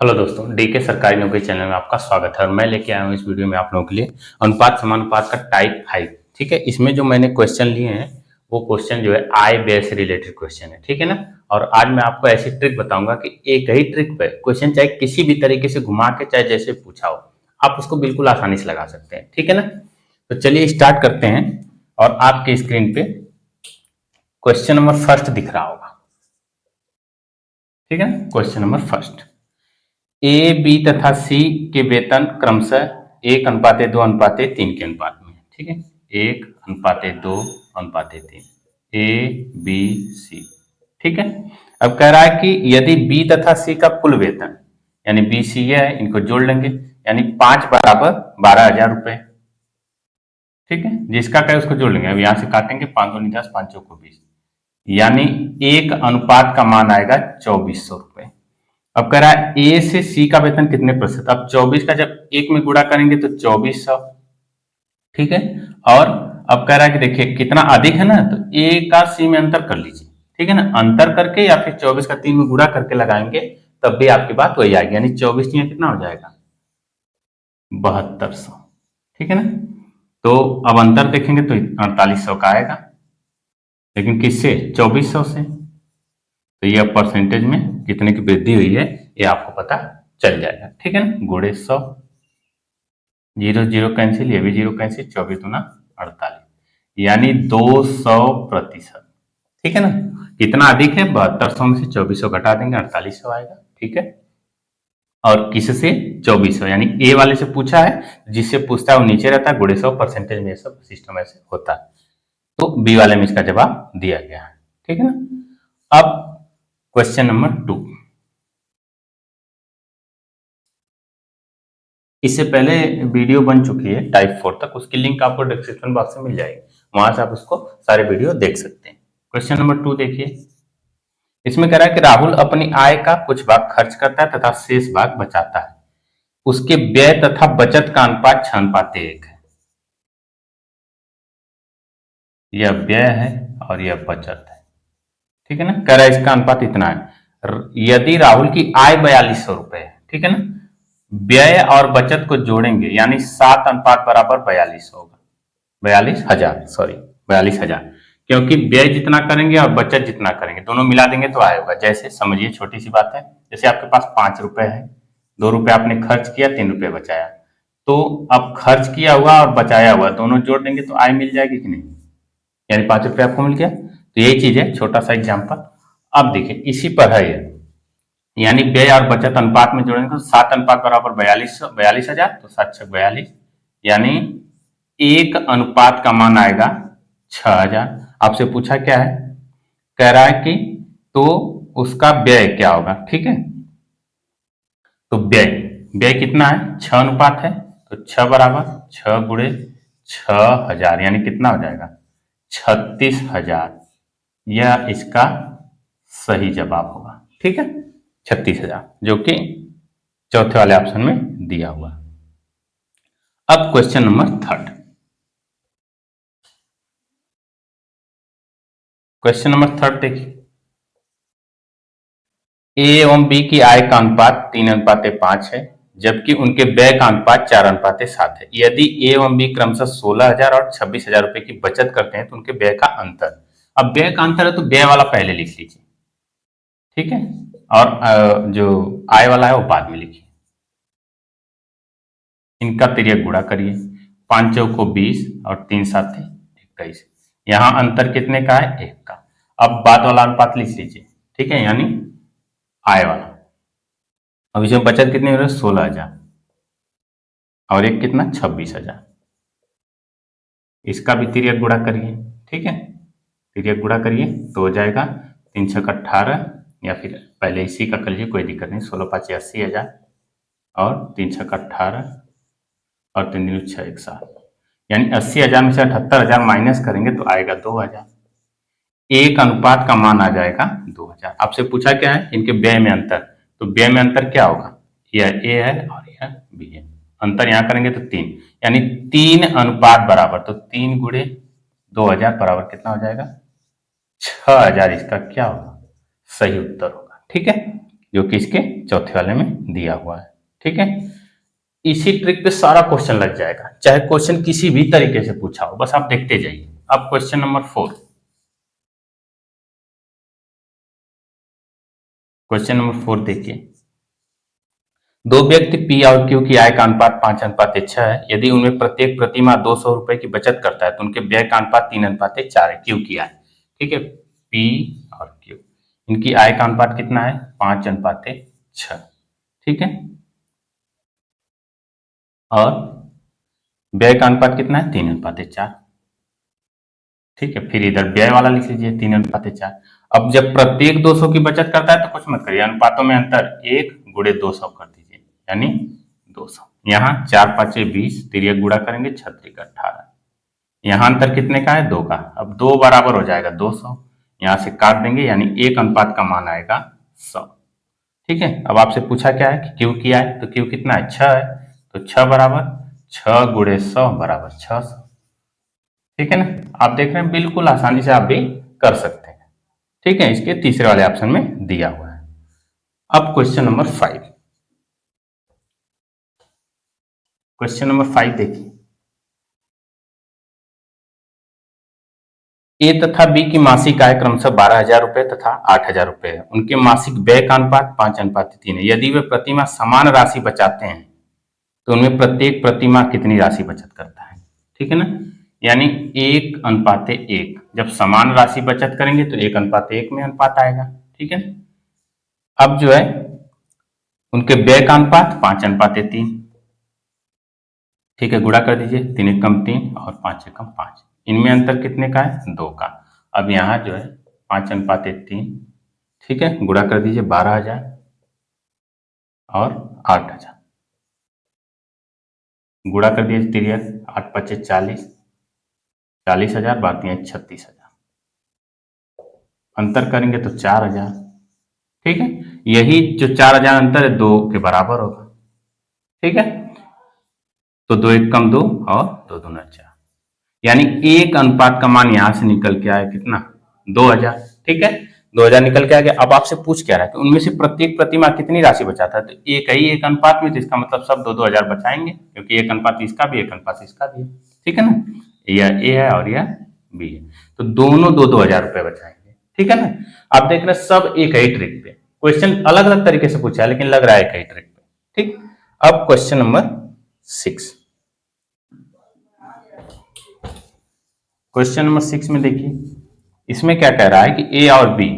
Hello दोस्तों, DK सरकारी नौकरी चैनल में आपका स्वागत है और मैं लेके आया हूँ इस वीडियो में आप लोगों के लिए अनुपात समानुपात का टाइप 5। ठीक है, इसमें जो मैंने क्वेश्चन लिए हैं वो क्वेश्चन जो है आय व्यय से रिलेटेड क्वेश्चन है। ठीक है ना। और आज मैं आपको ऐसी ट्रिक बताऊंगा कि एक ही ट्रिक पे क्वेश्चन चाहे किसी भी तरीके से घुमा के चाहे जैसे पूछा हो आप उसको बिल्कुल आसानी से लगा सकते हैं। ठीक है ना। तो चलिए स्टार्ट करते हैं। और आपके स्क्रीन पे क्वेश्चन नंबर फर्स्ट दिख रहा होगा। ठीक है ना। Question number first, A B तथा सी के वेतन क्रमशः 1:2:3 के अनुपात में है। ठीक है, 1:2:3 ए बी सी। ठीक है। अब कह रहा है कि यदि बी तथा सी का कुल वेतन यानी बी सी है, इनको जोड़ लेंगे यानी 5 = 12,000 रुपए। ठीक है, जिसका क्या उसको जोड़ लेंगे। अब यहां से काटेंगे 5 दूनी 10 5 चौको 20 यानी एक अनुपात का मान आएगा 2400 रुपए। अब कह रहा है ए से सी का वेतन कितने प्रतिशत। अब 24 का जब एक में गुणा करेंगे तो 2400। ठीक है। और अब कह रहा है कि देखिए कितना अधिक है ना, तो ए का सी में अंतर कर लीजिए। ठीक है ना, अंतर करके या फिर 24 का 3 में गुणा करके लगाएंगे तब भी आपकी बात वही आएगी, यानी 24 कितना हो जाएगा 7200। ठीक है ना। तो अब अंतर देखेंगे तो 4800 का आएगा, लेकिन किससे 2400 से। तो ये परसेंटेज में कितने की वृद्धि हुई है ये आपको पता चल जाएगा। ठीक है ना, गुणे 100, 0 0 कैंसिल, ये भी 0 कैंसिल, 24 दूना 48 यानी 200%। ठीक है ना। कितना अधिक है 7200 में से 2400 घटा देंगे 4800 आएगा। ठीक है। और किससे 2400 यानी ए वाले से पूछा है, जिससे पूछता है वो नीचे रहता है, गुणे 100 परसेंटेज में ये सब सिस्टम ऐसे होता है। तो बी वाले में इसका जवाब दिया गया है। ठीक है ना। अब क्वेश्चन नंबर 2, इससे पहले वीडियो बन चुकी है टाइप 4 तक, उसकी लिंक आपको डिस्क्रिप्शन बॉक्स में मिल जाएगी, वहां से आप उसको सारे वीडियो देख सकते हैं। क्वेश्चन नंबर 2 देखिए, इसमें कह रहा है कि राहुल अपनी आय का कुछ भाग खर्च करता है तथा शेष भाग बचाता है। उसके व्यय तथा बचत का अनुपात 6:1 है। यह व्यय है और यह बचत है। ठीक है ना। कह रहा है इसका अनुपात इतना है। यदि राहुल की आय 4200 रुपए है, ठीक है ना, व्यय और बचत को जोड़ेंगे यानी 7:42 होगा, 42,000, सॉरी 42,000, क्योंकि व्यय जितना करेंगे और बचत जितना करेंगे दोनों मिला देंगे तो आएगा। जैसे समझिए छोटी सी बात है, जैसे आपके पास 5 रुपए है, 2 रुपए आपने खर्च किया, 3 रुपए बचाया, तो अब खर्च किया हुआ और बचाया हुआ दोनों जोड़ देंगे तो आय मिल जाएगी कि नहीं, यानी 5 रुपए आपको मिल गया। तो यही चीज है, छोटा सा एग्जाम्पल। अब देखिए इसी पर है ये, यानी व्यय और बचत अनुपात में जोड़ेंगे तो 7:42,000, तो 7×6 = 42 यानी एक अनुपात का मान आएगा 6000। आपसे पूछा क्या है, कह रहा है कि तो उसका व्यय क्या होगा। ठीक है, तो व्यय व्यय कितना है 6 अनुपात है, तो 6 = 6 × 6 × 6000 यानी कितना हो जाएगा 36,000। यह इसका सही जवाब होगा। ठीक है, 36,000 जो कि चौथे वाले ऑप्शन में दिया हुआ। अब क्वेश्चन नंबर 3, क्वेश्चन नंबर 3 देखिए, ए एवं बी की आय का अनुपात 3:5 है, जबकि उनके व्यय का अनुपात 4:7 है। यदि ए एवं बी क्रमशः 16,000 और 26,000 रुपए की बचत करते हैं तो उनके व्यय का अंतर। अब व्यय का अंतर है तो व्यय वाला पहले लिख लीजिए। ठीक है, और जो आय वाला है वो बाद में लिखिए। इनका तिर्यक गुणा करिए, 5 चौको 20 और 3 साते 21। यहां अंतर कितने का है 1 का। अब बाद वाला अनुपात लिख लीजिए। ठीक है, यानी आय वाला। अब इसमें बचत कितनी हो रही है 16,000 और एक कितना 26,000। इसका भी तिर्यक गुणा करिए। ठीक है, तिर्यक गुणा करिए तो हो जाएगा 3×6 = 18, या फिर पहले इसी का कर लीजिए, कोई दिक्कत नहीं। 16×5 = 80,000 और 3×6 = 18 और 3×3 = 160, यानी 80,000 में से 78,000 माइनस करेंगे तो आएगा 2,000। एक अनुपात का मान आ जाएगा 2,000। आपसे पूछा क्या है इनके व्यय में अंतर, तो व्यय में अंतर क्या होगा, यह ए है और यह बी है। अंतर यहां करेंगे तो 3, यानी 3 अनुपात बराबर, तो 3 × 2,000 बराबर कितना हो जाएगा 6,000। इसका क्या होगा सही उत्तर होगा। ठीक है, जो कि इसके चौथे वाले में दिया हुआ है। ठीक है, इसी ट्रिक पे सारा क्वेश्चन लग जाएगा, चाहे क्वेश्चन किसी भी तरीके से पूछा हो, बस आप देखते जाइए। अब क्वेश्चन नंबर 4, क्वेश्चन नंबर 4 देखिए, दो व्यक्ति पी और क्यू की आय का अनुपात 5:6 है। यदि उनमें प्रत्येक प्रतिमाह 200 रुपए की बचत करता है तो उनके व्यय का अनुपात 3:4 है। क्यू की आय, ठीक है, पी और क्यू, इनकी आय का अनुपात कितना है? 5:6। ठीक है, और व्यय का अनुपात कितना है? 3:4। ठीक है, फिर इधर व्यय वाला लिख लीजिए 3:4। अब जब प्रत्येक 200 की बचत करता है तो कुछ मत करिए, अनुपातों में अंतर 1 गुणे 200 कर दीजिए, यानी 200। यहाँ 4×5 = 20, तिर्यक गुणा करेंगे 6×3 = 18। यहाँ अंतर कितने का है? 2 का। अब 2 बराबर हो जाएगा 200, यहाँ से काट देंगे, यानी एक अनुपात का मान आएगा 100। ठीक है, अब आपसे पूछा क्या है कि क्यू किया है, तो क्यू कितना है? 6 है, तो 6 बराबर 6 गुणे 100 बराबर 600। ठीक है ना, आप देख रहे हैं बिल्कुल आसानी से आप भी कर सकते हैं। ठीक है, इसके तीसरे वाले ऑप्शन में दिया हुआ है। अब क्वेश्चन नंबर 5, क्वेश्चन नंबर 5 देखिए, ए तथा बी की मासिक आय क्रमशः 12,000 रुपए तथा 8,000 रुपए है। उनके मासिक व्यय का अनुपात 5:3 है। यदि वे प्रतिमाह समान राशि बचाते हैं तो उनमें प्रत्येक प्रतिमाह कितनी राशि बचत करता है? ठीक है ना, यानी 1:1। जब समान राशि बचत करेंगे तो 1:1 में अनुपात आएगा। ठीक है, अब जो है उनके व्यय का अनुपात 5:3। ठीक है, गुणा कर दीजिए, 3 एकम 3 और 5 एकम 5, इनमें अंतर कितने का है? 2 का। अब यहाँ जो है 5:3, ठीक है, गुणा कर दीजिए 12,000 और 8,000, गुणा कर दीजिए तिर्यक, 8×5 = 40, 40,000 बाकी है 36,000, अंतर करेंगे तो 4,000। ठीक है, यही जो 4,000 अंतर है 2 के बराबर होगा। ठीक है, तो 2 एकम 2 और 2 दूना 4, यानी एक अनुपात का मान यहां से निकल के आया कितना? 2,000। ठीक है, 2,000 निकल के आ गया। अब आपसे पूछ क्या रहा है कि उनमें से प्रत्येक प्रतिमाह कितनी राशि बचाता है, तो एक ही एक अनुपात में, तो इसका मतलब सब 2-2 हजार बचाएंगे, क्योंकि एक अनुपात इसका भी, एक अनुपात इसका भी है। ठीक है ना, यह ए है और यह बी है, तो दोनों 2-2 हजार रुपए बचाएंगे। ठीक है ना, आप देख रहे हैं सब एक ही ट्रिक पे, क्वेश्चन अलग अलग तरीके से पूछा है लेकिन लग रहा है एक ही ट्रिक पे। ठीक, अब क्वेश्चन नंबर 6, क्वेश्चन नंबर 6 में देखिए, इसमें क्या कह रहा है कि ए और बी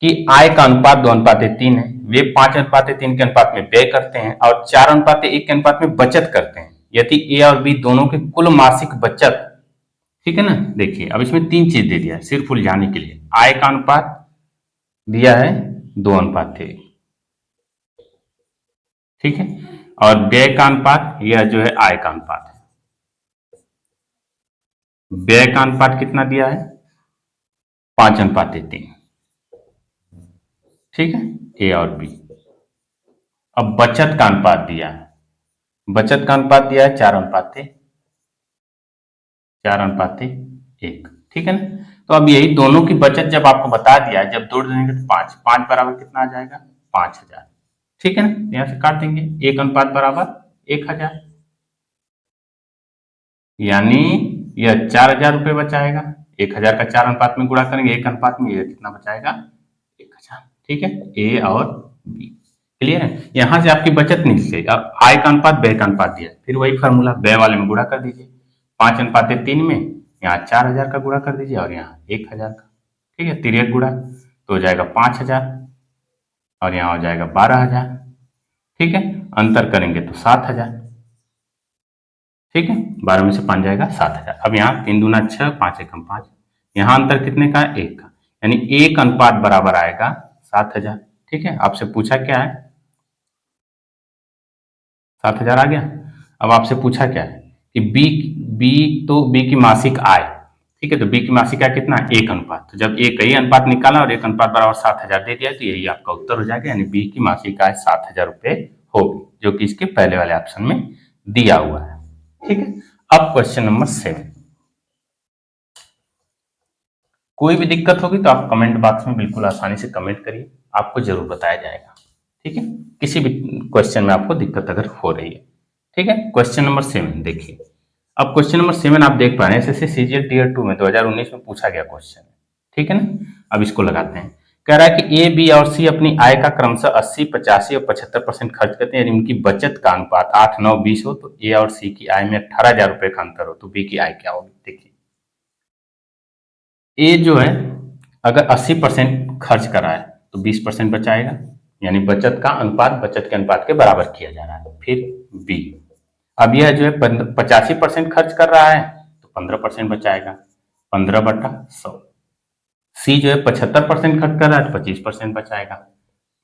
की आय का अनुपात 2:3 है। वे 5:3 के अनुपात में व्यय करते हैं और 4:1 के अनुपात में बचत करते हैं। यदि ए और बी दोनों की कुल मासिक बचत, ठीक है ना, देखिए अब इसमें 3 चीज दे दिया है सिर्फ उलझाने के लिए। आय का अनुपात दिया है 2:3, ठीक है, और व्यय का अनुपात, यह जो है आय का अनुपात है। व्यय का अनुपात कितना दिया है? 5:3। ठीक है, ए और बी। अब बचत का अनुपात दिया है, बचत का अनुपात दिया है 4:1। ठीक है ना, तो अब यही दोनों की बचत जब आपको बता दिया है, जब जोड़ देंगे तो 5 बराबर कितना आ जाएगा? 5,000। ठीक है ना, यहां से काट देंगे, 1 अनुपात बराबर 1,000, यानी यह 4,000 रुपये बचाएगा। 1,000 का 4 अनुपात में गुणा करेंगे, 1 अनुपात में, यह कितना बचाएगा? 1,000। ठीक है, ए और बी क्लियर है। यहां से आपकी बचत निकल गई। अब आय का अनुपात व्यय का अनुपात दिया, फिर वही फॉर्मूला, व्यय वाले में गुणा कर दीजिए, 5:3 में यहाँ 4,000 का गुणा कर दीजिए और यहाँ 1,000 का। ठीक है, तिर्यक गुणा तो हो जाएगा 5,000 और यहाँ हो जाएगा 12,000। ठीक है, अंतर करेंगे तो 7,000। ठीक है, 12 में से 5 जाएगा 7,000। अब यहाँ 3 दूना 6, 5 एकम 5, यहाँ अंतर कितने का है? 1 का, यानी 1 अनुपात बराबर आएगा 7,000। ठीक है, आपसे पूछा क्या है? 7,000 आ गया। अब आपसे पूछा क्या है कि बी की मासिक आय, ठीक है, तो बी की मासिक आय कितना? 1 अनुपात, तो जब एक ही अनुपात निकाला और 1 अनुपात बराबर 7,000 दे दिया तो यही आपका उत्तर हो जाएगा, यानी बी की मासिक आय 7,000 रुपए होगी, जो कि इसके पहले वाले ऑप्शन में दिया हुआ है। ठीक है, अब क्वेश्चन नंबर 7, कोई भी दिक्कत होगी तो आप कमेंट बॉक्स में बिल्कुल आसानी से कमेंट करिए, आपको जरूर बताया जाएगा। ठीक है, किसी भी क्वेश्चन में आपको दिक्कत अगर हो रही है। ठीक है, क्वेश्चन नंबर 7 देखिए। अब क्वेश्चन नंबर 7 आप देख पा रहे हैं, एसएससी सीजीएल टीयर 2 में 2019 में पूछा गया क्वेश्चन। ठीक है ना, अब इसको लगाते हैं। कह रहा है कि ए, बी और सी अपनी आय का क्रमशः 80, 85 और 75% खर्च करते हैं, यदि उनकी बचत का अनुपात 8, 9, 20 हो तो ए और सी की आय में 18,000 रुपए का अंतर हो तो बी की आय क्या होगी। देखिए, ए जो है अगर 80% खर्च कर रहा है तो 20% बचाएगा, यानी बचत का अनुपात बचत के अनुपात के बराबर किया जा रहा है। फिर बी, अब यह जो है 85% खर्च कर रहा है तो 15% बचाएगा, 15/100। सी जो है 75% खर्च कर रहा है तो 25% बचाएगा,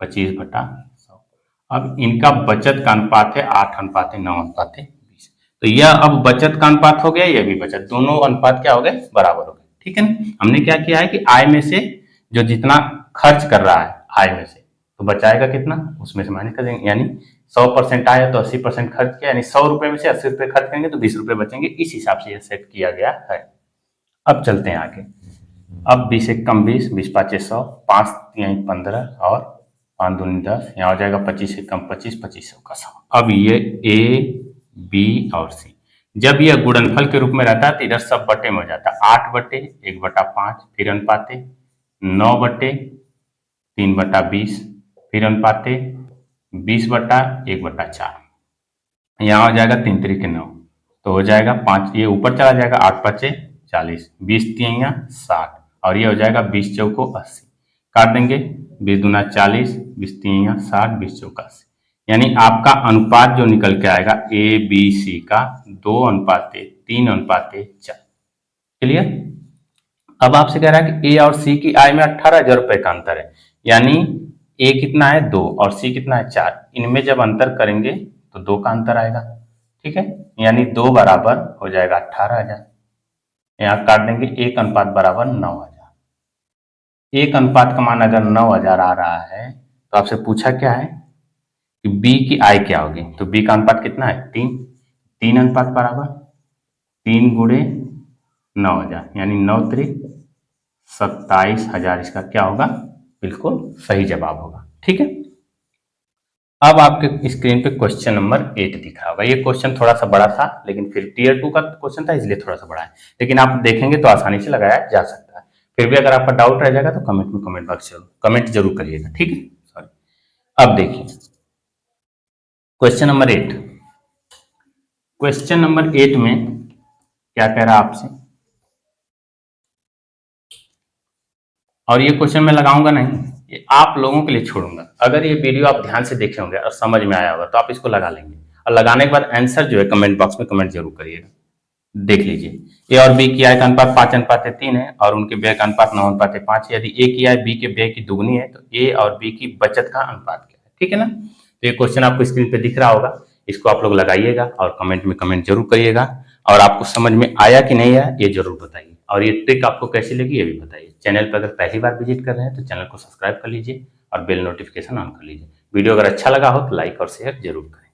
25/100। अब इनका बचत का अनुपात है 8:9:20। तो यह अब बचत का अनुपात हो गया, यह भी बचत, दोनों अनुपात क्या हो गए, बराबर हो गए। ठीक है ना, हमने क्या किया है कि आय में से जो जितना खर्च कर रहा है आय में से तो बचाएगा कितना, उसमें से माइनस कर देंगे, यानी 100% आया तो 80% खर्च किया, यानी 100 रुपए में से 80 रुपए खर्च करेंगे तो 20 रुपए बचेंगे। इस हिसाब से यह सेट किया गया है। अब चलते हैं आगे। अब 20 एक कम 20, 20×5 100, 5 3 15 और 5 दूनी 10, यहाँ हो जाएगा 25 एक कम 25, 25 का 100। अब ये ए, बी और सी जब यह गुणनफल के रूप में रहता है तो इधर सब बटे में हो जाता है, 8/1/5, फिर अनुपाते 9/3/20, फिर अनुपाते 20/1/4, यहाँ हो जाएगा 3 3 9, तो हो जाएगा 5, ये ऊपर चला जाएगा, 8×5 40, 20 3 60 और ये हो जाएगा 20 चौको 80, काट देंगे 20 दूना 40, 20 3 60, 20 चौका 80, यानी आपका अनुपात जो निकल के आएगा ए बी सी का 2:3:4। क्लियर। अब आपसे कह रहा है कि ए और सी की आय में 18,000 रुपए का अंतर है, यानी ए कितना है 2 और सी कितना है 4, इनमें जब अंतर करेंगे तो 2 का अंतर आएगा। ठीक है, यानी 2 बराबर हो जाएगा 18,000, यहाँ काट देंगे, 1 अनुपात बराबर 9,000। एक अनुपात का मान अगर 9,000 आ रहा है तो आपसे पूछा क्या है कि बी की आय क्या होगी, तो बी का अनुपात कितना है 3, 3 अनुपात बराबर 3 गुणे 9,000, यानी 9 3 27,000, इसका क्या होगा, बिल्कुल सही जवाब होगा। ठीक है, अब आपके स्क्रीन पे क्वेश्चन नंबर 8 दिखा होगा। ये क्वेश्चन थोड़ा सा बड़ा था, लेकिन फिर टीयर 2 का क्वेश्चन था इसलिए थोड़ा सा बड़ा है, लेकिन आप देखेंगे तो आसानी से लगाया जा सकता है। फिर भी अगर आपका डाउट रह जाएगा तो कमेंट में कमेंट जरूर करिएगा। ठीक है, सॉरी। अब देखिए क्वेश्चन नंबर 8। क्वेश्चन नंबर 8 में क्या कह रहा है आपसे, और ये क्वेश्चन मैं लगाऊंगा नहीं, ये आप लोगों के लिए छोड़ूंगा। अगर ये वीडियो आप ध्यान से देखे होंगे और समझ में आया होगा तो आप इसको लगा लेंगे, और लगाने के बाद आंसर जो है कमेंट बॉक्स में कमेंट जरूर करिएगा। देख लीजिए, ए और बी की आय का अनुपात 5:3 है और उनके व्यय का अनुपात 9:5 है। यदि ए की आय बी के व्यय की दुगनी है तो ए और बी की बचत का अनुपात क्या है। ठीक है ना, तो ये क्वेश्चन आपको स्क्रीन पे दिख रहा होगा, इसको आप लोग लगाइएगा और कमेंट में कमेंट जरूर करिएगा, और आपको समझ में आया कि नहीं आया ये जरूर बताइए, और ये ट्रिक आपको कैसी लगी ये भी बताइए। चैनल पर अगर पहली बार विजिट कर रहे हैं तो चैनल को सब्सक्राइब कर लीजिए और बेल नोटिफिकेशन ऑन कर लीजिए। वीडियो अगर अच्छा लगा हो तो लाइक और शेयर जरूर करें।